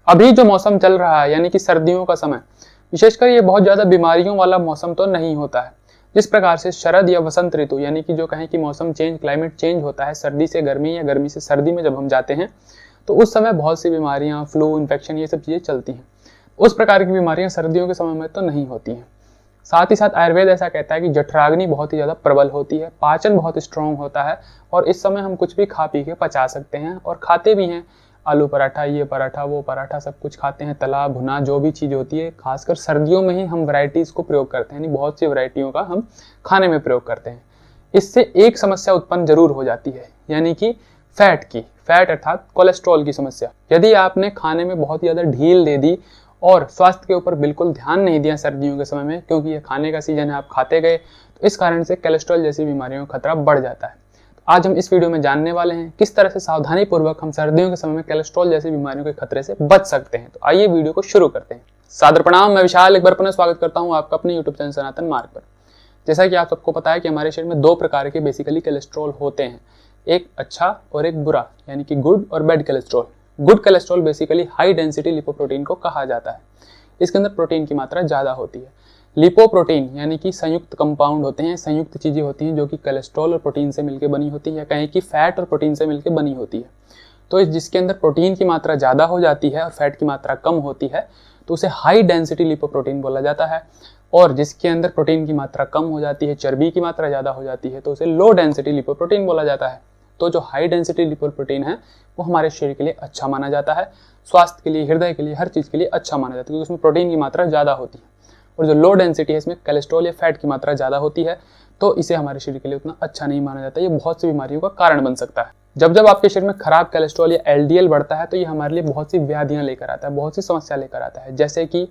अभी जो मौसम चल रहा है यानी कि सर्दियों का समय, विशेषकर ये बहुत ज़्यादा बीमारियों वाला मौसम तो नहीं होता है। जिस प्रकार से शरद या वसंत ऋतु यानी कि जो कहें कि मौसम चेंज, क्लाइमेट चेंज होता है, सर्दी से गर्मी या गर्मी से सर्दी में जब हम जाते हैं तो उस समय बहुत सी बीमारियां, फ्लू, इन्फेक्शन, ये सब चीज़ें चलती हैं। उस प्रकार की बीमारियां सर्दियों के समय में तो नहीं होती हैं। साथ ही साथ आयुर्वेद ऐसा कहता है कि जठराग्नि बहुत ही ज़्यादा प्रबल होती है, पाचन बहुत स्ट्रॉन्ग होता है और इस समय हम कुछ भी खा पी के पचा सकते हैं और खाते भी हैं। आलू पराठा, ये पराठा, वो पराठा, सब कुछ खाते हैं, तला भुना जो भी चीज़ होती है। खासकर सर्दियों में ही हम वैरायटीज़ को प्रयोग करते हैं, यानी बहुत सी वैरायटियों का हम खाने में प्रयोग करते हैं। इससे एक समस्या उत्पन्न जरूर हो जाती है, यानी कि फैट अर्थात कोलेस्ट्रॉल की समस्या। यदि आपने खाने में बहुत ज़्यादा ढील दे दी और स्वास्थ्य के ऊपर बिल्कुल ध्यान नहीं दिया सर्दियों के समय में, क्योंकि ये खाने का सीजन है, आप खाते गए, तो इस कारण से कोलेस्ट्रॉल जैसी बीमारियों का खतरा बढ़ जाता है। आज हम इस वीडियो में जानने वाले हैं किस तरह से सावधानी पूर्वक हम सर्दियों के समय में कोलेस्ट्रॉल जैसी बीमारियों के खतरे से बच सकते हैं। तो आइए वीडियो को शुरू करते हैं। सादर प्रणाम, मैं विशाल एक बार पुनः स्वागत करता हूं आपका अपने यूट्यूब चैनल सनातन मार्ग पर। जैसा कि आप सबको पता है कि हमारे शरीर में दो प्रकार के बेसिकली कोलेस्ट्रॉल होते हैं, एक अच्छा और एक बुरा, यानी कि गुड और bad cholesterol. Good cholesterol basically high density lipoprotein को कहा जाता है। इसके अंदर प्रोटीन की मात्रा ज़्यादा होती है। लिपोप्रोटीन यानी कि संयुक्त कंपाउंड होते हैं, संयुक्त चीज़ें होती हैं जो कि कोलेस्ट्रॉल और प्रोटीन से मिलकर बनी होती है, या कहें कि फैट और प्रोटीन से मिलकर बनी होती है। तो जिसके अंदर प्रोटीन की मात्रा ज़्यादा हो जाती है और फैट की मात्रा कम होती है तो उसे हाई डेंसिटी लिपोप्रोटीन बोला जाता है। और जिसके अंदर प्रोटीन की मात्रा कम हो जाती है, चर्बी की मात्रा ज़्यादा हो जाती है, तो उसे लो डेंसिटी लिपोप्रोटीन बोला जाता है। तो जो हाई डेंसिटी लिपोप्रोटीन है वो हमारे शरीर के लिए अच्छा माना जाता है, स्वास्थ्य के लिए, हृदय के लिए, हर चीज़ के लिए अच्छा माना जाता है, क्योंकि उसमें प्रोटीन की मात्रा ज़्यादा होती है। और जो लो डेंसिटी है, इसमें कोलेस्ट्रॉल या फैट की मात्रा ज़्यादा होती है, तो इसे हमारे शरीर के लिए उतना अच्छा नहीं माना जाता। ये बहुत सी बीमारियों का कारण बन सकता है। जब आपके शरीर में खराब कोलेस्ट्रॉल या एलडीएल बढ़ता है तो ये हमारे लिए बहुत सी व्याधियाँ लेकर आता है, बहुत सी समस्या लेकर आता है, जैसे कि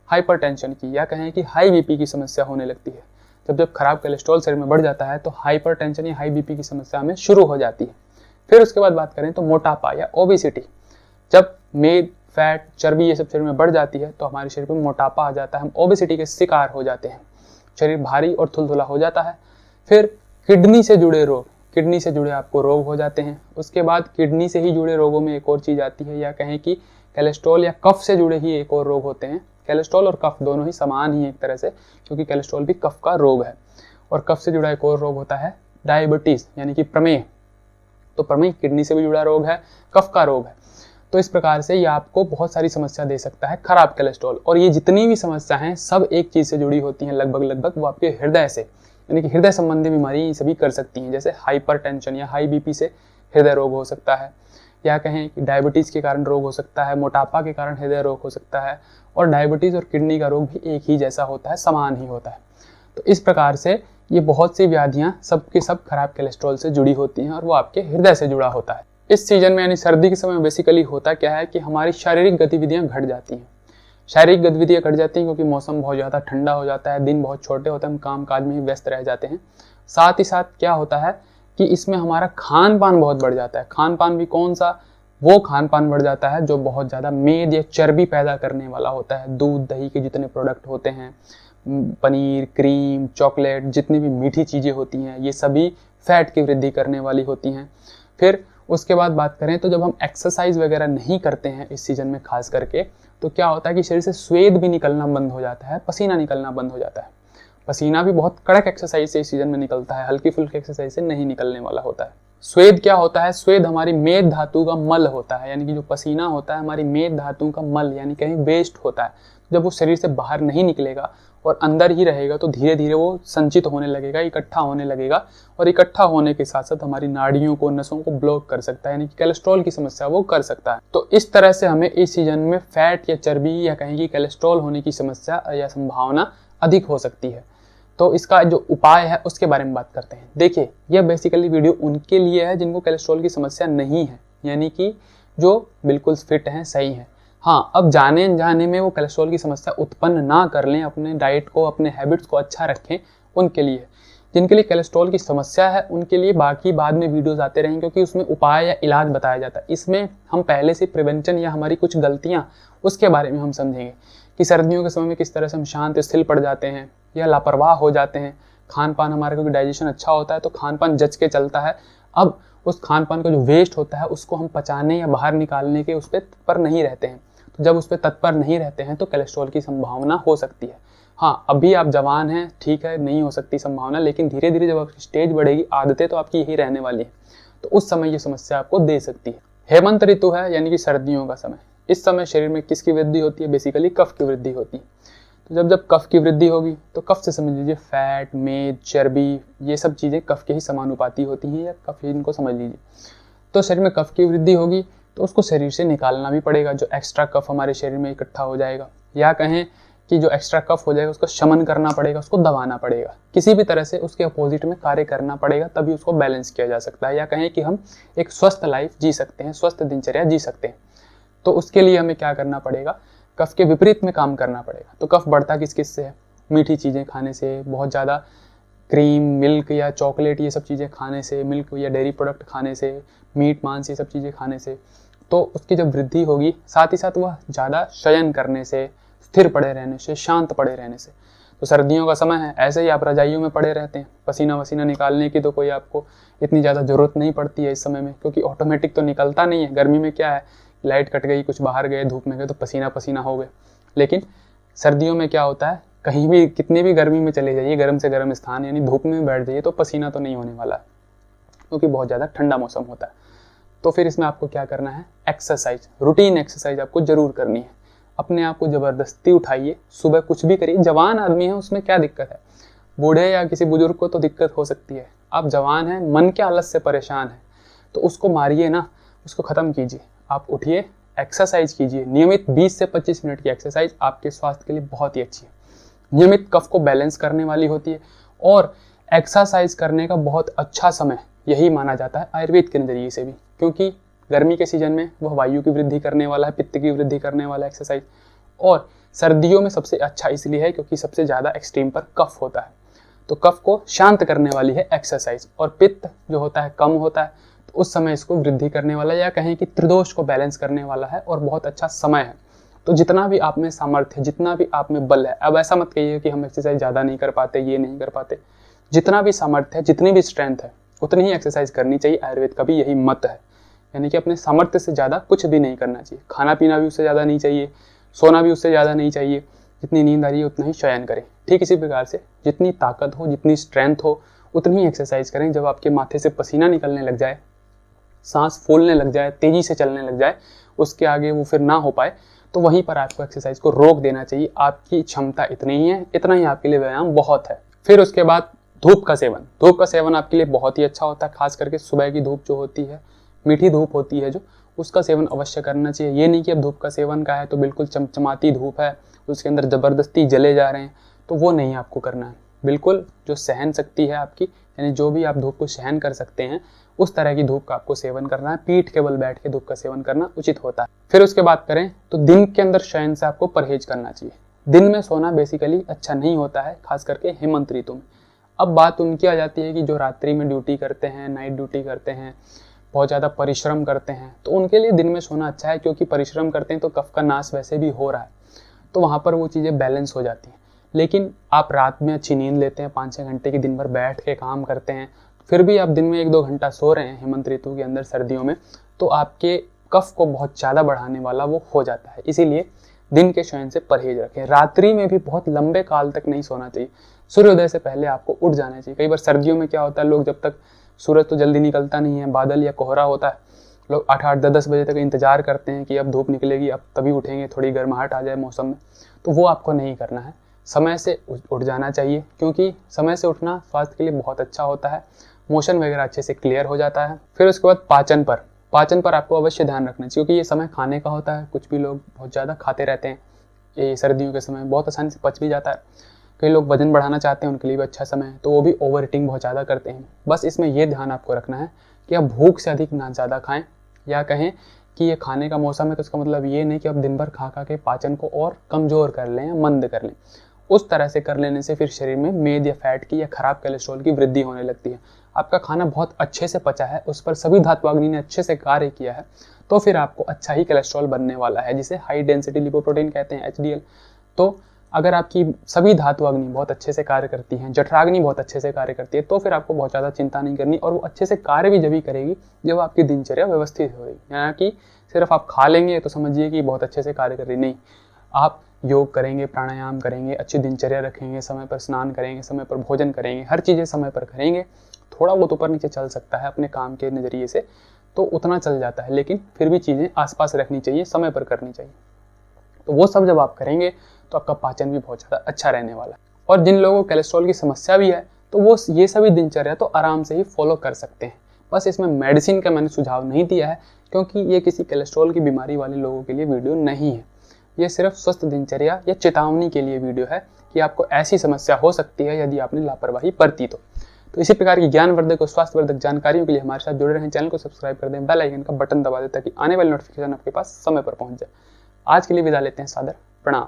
हाइपरटेंशन की, या कहें कि हाई बीपी की समस्या होने लगती है। जब खराब कोलेस्ट्रॉल शरीर में बढ़ जाता है तो हाइपरटेंशन या हाई बीपी की समस्या हमें शुरू हो जाती है। फिर उसके बाद बात करें तो मोटापा या ओबेसिटी। जब मेद, फैट, चर्बी ये सब शरीर में बढ़ जाती है तो हमारे शरीर में मोटापा आ जाता है, हम ओबेसिटी के शिकार हो जाते हैं, शरीर भारी और थुलथुला हो जाता है। फिर किडनी से जुड़े रोग, किडनी से जुड़े आपको रोग हो जाते हैं। उसके बाद किडनी से ही जुड़े रोगों में एक और चीज़ आती है, या कहें कि कोलेस्ट्रॉल या कफ से जुड़े ही एक और रोग होते हैं। कोलेस्ट्रॉल और कफ दोनों ही समान ही एक तरह से, क्योंकि कोलेस्ट्रॉल भी कफ का रोग है। और कफ से जुड़ा एक और रोग होता है डायबिटीज़, यानी कि प्रमेह। तो प्रमेह किडनी से भी जुड़ा रोग है, कफ का रोग है। तो इस प्रकार से ये आपको बहुत सारी समस्या दे सकता है खराब कोलेस्ट्रॉल। और ये जितनी भी समस्या हैं सब एक चीज़ से जुड़ी होती हैं लगभग, वो आपके हृदय से, यानी कि हृदय संबंधी बीमारी ये सभी कर सकती हैं। जैसे हाइपरटेंशन या हाई बीपी से हृदय रोग हो सकता है, या कहें कि डायबिटीज़ के कारण रोग हो सकता है, मोटापा के कारण हृदय रोग हो सकता है। और डायबिटीज़ और किडनी का रोग भी एक ही जैसा होता है, समान ही होता है। तो इस प्रकार से ये बहुत सी व्याधियाँ सब के सब खराब कोलेस्ट्रॉल से जुड़ी होती हैं और वो आपके हृदय से जुड़ा होता है। इस सीजन में यानी सर्दी के समय बेसिकली होता क्या है कि हमारी शारीरिक गतिविधियां घट जाती हैं। शारीरिक गतिविधियां घट जाती हैं क्योंकि मौसम बहुत ज़्यादा ठंडा हो जाता है, दिन बहुत छोटे होते हैं, हम काम काज में ही व्यस्त रह जाते हैं। साथ ही साथ क्या होता है कि इसमें हमारा खान पान बहुत बढ़ जाता है। खान पान भी कौन सा? वो खान पान बढ़ जाता है जो बहुत ज़्यादा मेद या चर्बी पैदा करने वाला होता है। दूध, दही के जितने प्रोडक्ट होते हैं, पनीर, क्रीम, चॉकलेट, जितनी भी मीठी चीज़ें होती हैं, ये सभी फैट की वृद्धि करने वाली होती हैं। फिर उसके बाद बात करें तो जब हम एक्सरसाइज वगैरह नहीं करते हैं इस सीजन में खास करके, तो क्या होता है कि शरीर से स्वेद भी निकलना बंद हो जाता है, पसीना निकलना बंद हो जाता है। पसीना भी बहुत कड़क एक्सरसाइज से इस सीजन में निकलता है, हल्की फुल्की एक्सरसाइज से नहीं निकलने वाला होता है। स्वेद क्या होता है? स्वेद हमारी मेद धातु का मल होता है, यानी कि जो पसीना होता है हमारी मेद धातु का मल, यानी कहीं वेस्ट होता है। जब वो शरीर से बाहर नहीं निकलेगा और अंदर ही रहेगा तो धीरे धीरे वो संचित होने लगेगा, इकट्ठा होने लगेगा, और इकट्ठा होने के साथ साथ हमारी नाड़ियों को, नसों को ब्लॉक कर सकता है, यानी कि कोलेस्ट्रॉल की समस्या वो कर सकता है। तो इस तरह से हमें इस सीजन में फैट या चर्बी या कहें कि कोलेस्ट्रॉल होने की समस्या या संभावना अधिक हो सकती है। तो इसका जो उपाय है उसके बारे में बात करते हैं। देखिए, यह बेसिकली वीडियो उनके लिए है जिनको कोलेस्ट्रॉल की समस्या नहीं है, यानी कि जो बिल्कुल फिट हैं, सही हैं। हाँ, अब जाने अनजाने में वो कोलेस्ट्रॉल की समस्या उत्पन्न ना कर लें, अपने डाइट को, अपने हैबिट्स को अच्छा रखें, उनके लिए। जिनके लिए कोलेस्ट्रॉल की समस्या है उनके लिए बाकी बाद में वीडियोस आते रहेंगे, क्योंकि उसमें उपाय या इलाज बताया जाता है। इसमें हम पहले से प्रिवेंशन या हमारी कुछ गलतियाँ उसके बारे में हम समझेंगे कि सर्दियों के समय में किस तरह से हम शांत स्थिर पड़ जाते हैं या लापरवाह हो जाते हैं। खान पान हमारा, क्योंकि डाइजेशन अच्छा होता है तो खान पान जच के चलता है। अब उस खान पान का जो वेस्ट होता है उसको हम पचाने या बाहर निकालने के उस पर नहीं रहते हैं, तो जब उस पर तत्पर नहीं रहते हैं तो कोलेस्ट्रॉल की संभावना हो सकती है। हाँ, अभी आप जवान हैं, ठीक है, नहीं हो सकती संभावना, लेकिन धीरे धीरे जब आपकी स्टेज बढ़ेगी, आदतें तो आपकी यही रहने वाली है, तो उस समय ये समस्या आपको दे सकती है। हेमंत ऋतु है यानी कि सर्दियों का समय। इस समय शरीर में किसकी वृद्धि होती है? बेसिकली कफ की वृद्धि होती है। तो जब कफ की वृद्धि होगी तो कफ से समझ लीजिए फैट, मेद, चर्बी, ये सब चीज़ें कफ के ही समानुपाती होती हैं, या कफ ही इनको समझ लीजिए। तो शरीर में कफ की वृद्धि होगी तो उसको शरीर से निकालना भी पड़ेगा, जो एक्स्ट्रा कफ हमारे शरीर में इकट्ठा हो जाएगा, या कहें कि जो एक्स्ट्रा कफ हो जाएगा उसको शमन करना पड़ेगा, उसको दबाना पड़ेगा, किसी भी तरह से उसके अपोजिट में कार्य करना पड़ेगा, तभी उसको बैलेंस किया जा सकता है, या कहें कि हम एक स्वस्थ लाइफ जी सकते हैं, स्वस्थ दिनचर्या जी सकते हैं। तो उसके लिए हमें क्या करना पड़ेगा? कफ के विपरीत में काम करना पड़ेगा। तो कफ बढ़ता किस किस से है? मीठी चीज़ें खाने से, बहुत ज़्यादा क्रीम, मिल्क या चॉकलेट, ये सब चीज़ें खाने से, मिल्क या डेयरी प्रोडक्ट खाने से, मीट, मांस, ये सब चीज़ें खाने से। तो उसकी जब वृद्धि होगी, साथ ही साथ वह ज़्यादा शयन करने से, स्थिर पड़े रहने से, शांत पड़े रहने से। तो सर्दियों का समय है, ऐसे ही आप रजाइयों में पड़े रहते हैं, पसीना वसीना निकालने की तो कोई आपको इतनी ज़्यादा ज़रूरत नहीं पड़ती है इस समय में, क्योंकि ऑटोमेटिक तो निकलता नहीं है। गर्मी में क्या है, लाइट कट गई, कुछ बाहर गए, धूप में गए तो पसीना पसीना हो गए। लेकिन सर्दियों में क्या होता है, कहीं भी कितनी भी गर्मी में चले जाइए, गर्म से गर्म स्थान यानी धूप में बैठ जाइए, तो पसीना तो नहीं होने वाला है, क्योंकि बहुत ज़्यादा ठंडा मौसम होता है। तो फिर इसमें आपको क्या करना है? एक्सरसाइज, रूटीन एक्सरसाइज आपको जरूर करनी है। अपने आप को ज़बरदस्ती उठाइए, सुबह कुछ भी करिए। जवान आदमी है उसमें क्या दिक्कत है, बूढ़े या किसी बुजुर्ग को तो दिक्कत हो सकती है। आप जवान हैं, मन के आलस से परेशान है, तो उसको मारिए ना, उसको ख़त्म कीजिए। आप उठिए, एक्सरसाइज कीजिए, नियमित 20 से 25 मिनट की एक्सरसाइज आपके स्वास्थ्य के लिए बहुत ही अच्छी है। नियमित कफ को बैलेंस करने वाली होती है, और एक्सरसाइज करने का बहुत अच्छा समय यही माना जाता है आयुर्वेद के नज़रिए से भी, क्योंकि गर्मी के सीजन में वह वायु की वृद्धि करने वाला है, पित्त की वृद्धि करने वाला एक्सरसाइज। और सर्दियों में सबसे अच्छा इसलिए है क्योंकि सबसे ज़्यादा एक्सट्रीम पर कफ होता है, तो कफ को शांत करने वाली है एक्सरसाइज। और पित्त जो होता है कम होता है, तो उस समय इसको वृद्धि करने वाला, या कहें कि त्रिदोष को बैलेंस करने वाला है, और बहुत अच्छा समय है। तो जितना भी आप में सामर्थ्य है, जितना भी आप में बल है, अब ऐसा मत कहिए कि हम एक्सरसाइज ज़्यादा नहीं कर पाते, ये नहीं कर पाते। जितना भी सामर्थ्य है, जितनी भी स्ट्रेंथ है, उतनी ही एक्सरसाइज करनी चाहिए। आयुर्वेद का भी यही मत है, यानी कि अपने सामर्थ्य से ज़्यादा कुछ भी नहीं करना चाहिए। खाना पीना भी उससे ज़्यादा नहीं चाहिए, सोना भी उससे ज़्यादा नहीं चाहिए। जितनी नींद आ रही है उतना ही शयन करें। ठीक इसी प्रकार से जितनी ताकत हो, जितनी स्ट्रेंथ हो, उतनी ही एक्सरसाइज करें। जब आपके माथे से पसीना निकलने लग जाए, सांस फूलने लग जाए, तेजी से चलने लग जाए, उसके आगे वो फिर ना हो पाए, तो वहीं पर आपको एक्सरसाइज को रोक देना चाहिए। आपकी क्षमता इतनी ही है, इतना ही आपके लिए व्यायाम बहुत है। फिर उसके बाद धूप का सेवन। धूप का सेवन आपके लिए बहुत ही अच्छा होता है, खास करके सुबह की धूप जो होती है, मीठी धूप होती है जो, उसका सेवन अवश्य करना चाहिए। ये नहीं कि अब धूप का सेवन का है तो बिल्कुल चमचमाती धूप है, उसके अंदर ज़बरदस्ती जले जा रहे हैं, तो वो नहीं आपको करना है। बिल्कुल जो सहन शक्ति है आपकी, यानी जो भी आप धूप को सहन कर सकते हैं, उस तरह की धूप का आपको सेवन करना है। पीठ के बल बैठ के धूप का सेवन करना उचित होता है। फिर उसके बाद करें तो दिन के अंदर शयन से आपको परहेज करना चाहिए। दिन में सोना बेसिकली अच्छा नहीं होता है, खास करके हेमंत ऋतु में। अब बात उनकी आ जाती है कि जो रात्रि में ड्यूटी करते हैं, नाइट ड्यूटी करते हैं, बहुत ज़्यादा परिश्रम करते हैं, तो उनके लिए दिन में सोना अच्छा है, क्योंकि परिश्रम करते हैं तो कफ का नाश वैसे भी हो रहा है, तो वहाँ पर वो चीज़ें बैलेंस हो जाती हैं। लेकिन आप रात में अच्छी नींद लेते हैं, 5-6 घंटे की, दिन भर बैठ के काम करते हैं, फिर भी आप दिन में 1-2 घंटा सो रहे हैं हेमंत ऋतु के अंदर, सर्दियों में, तो आपके कफ को बहुत ज़्यादा बढ़ाने वाला वो हो जाता है। इसीलिए दिन के शयन से परहेज रखें। रात्रि में भी बहुत लंबे काल तक नहीं सोना चाहिए। सूर्योदय से पहले आपको उठ जाना चाहिए। कई बार सर्दियों में क्या होता है, लोग जब तक सूरज तो जल्दी निकलता नहीं है, बादल या कोहरा होता है, लोग 8-8, 10-10 बजे तक इंतजार करते हैं कि अब धूप निकलेगी, अब तभी उठेंगे, थोड़ी गर्माहट आ जाए मौसम में। तो वो आपको नहीं करना है, समय से उठ जाना चाहिए, क्योंकि समय से उठना स्वास्थ्य के लिए बहुत अच्छा होता है। मोशन वगैरह अच्छे से क्लियर हो जाता है। फिर उसके बाद पाचन पर आपको अवश्य ध्यान रखना चाहिए, क्योंकि ये समय खाने का होता है। कुछ भी लोग बहुत ज़्यादा खाते रहते हैं, ये सर्दियों के समय बहुत आसानी से पच भी जाता है। कई लोग वजन बढ़ाना चाहते हैं, उनके लिए भी अच्छा समय है, तो वो भी ओवर ईटिंग बहुत ज़्यादा करते हैं। बस इसमें ये ध्यान आपको रखना है कि आप भूख से अधिक ना ज़्यादा खाएं, या कहें कि ये खाने का मौसम है तो इसका मतलब ये नहीं कि आप दिन भर खा के पाचन को और कमज़ोर कर लें या मंद कर लें। उस तरह से कर लेने से फिर शरीर में मेद या फैट की या खराब कोलेस्ट्रॉल की वृद्धि होने लगती है। आपका खाना बहुत अच्छे से पचा है, उस पर सभी धात्वाग्नि ने अच्छे से कार्य किया है, तो फिर आपको अच्छा ही कोलेस्ट्रॉल बनने वाला है, जिसे हाई डेंसिटी लिपोप्रोटीन कहते हैं, HDL। तो अगर आपकी सभी धात्वाग्नि बहुत अच्छे से कार्य करती हैं, जठराग्नि बहुत अच्छे से कार्य करती है, तो फिर आपको बहुत ज़्यादा चिंता नहीं करनी, और वो अच्छे से कार्य भी जब ही करेगी जब आपकी दिनचर्या व्यवस्थित होगी, यानी कि सिर्फ आप खा लेंगे तो समझिए कि बहुत अच्छे से कार्य कर रही नहीं। आप योग करेंगे, प्राणायाम करेंगे, अच्छी दिनचर्या रखेंगे, समय पर स्नान करेंगे, समय पर भोजन करेंगे, हर चीज़ें समय पर करेंगे, थोड़ा बहुत ऊपर नीचे चल सकता है अपने काम के नज़रिए से तो उतना चल जाता है, लेकिन फिर भी चीज़ें आसपास रखनी चाहिए, समय पर करनी चाहिए। तो वो सब जब आप करेंगे तो आपका पाचन भी बहुत ज़्यादा अच्छा रहने वाला है। और जिन लोगों को कोलेस्ट्रॉल की समस्या भी है तो वो ये सभी दिनचर्या तो आराम से ही फॉलो कर सकते हैं। बस इसमें मेडिसिन का मैंने सुझाव नहीं दिया है, क्योंकि ये किसी कोलेस्ट्रॉल की बीमारी वाले लोगों के लिए वीडियो नहीं है। ये सिर्फ स्वस्थ दिनचर्या या चेतावनी के लिए वीडियो है कि आपको ऐसी समस्या हो सकती है यदि आपने लापरवाही बरती तो इसी प्रकार की ज्ञानवर्धक और स्वास्थ्यवर्धक जानकारियों के लिए हमारे साथ जुड़े रहें। चैनल को सब्सक्राइब कर दें, बेल आइकन का बटन दबा दें ताकि आने वाली नोटिफिकेशन आपके पास समय पर पहुंच जाए। आज के लिए विदा लेते हैं, सादर प्रणाम।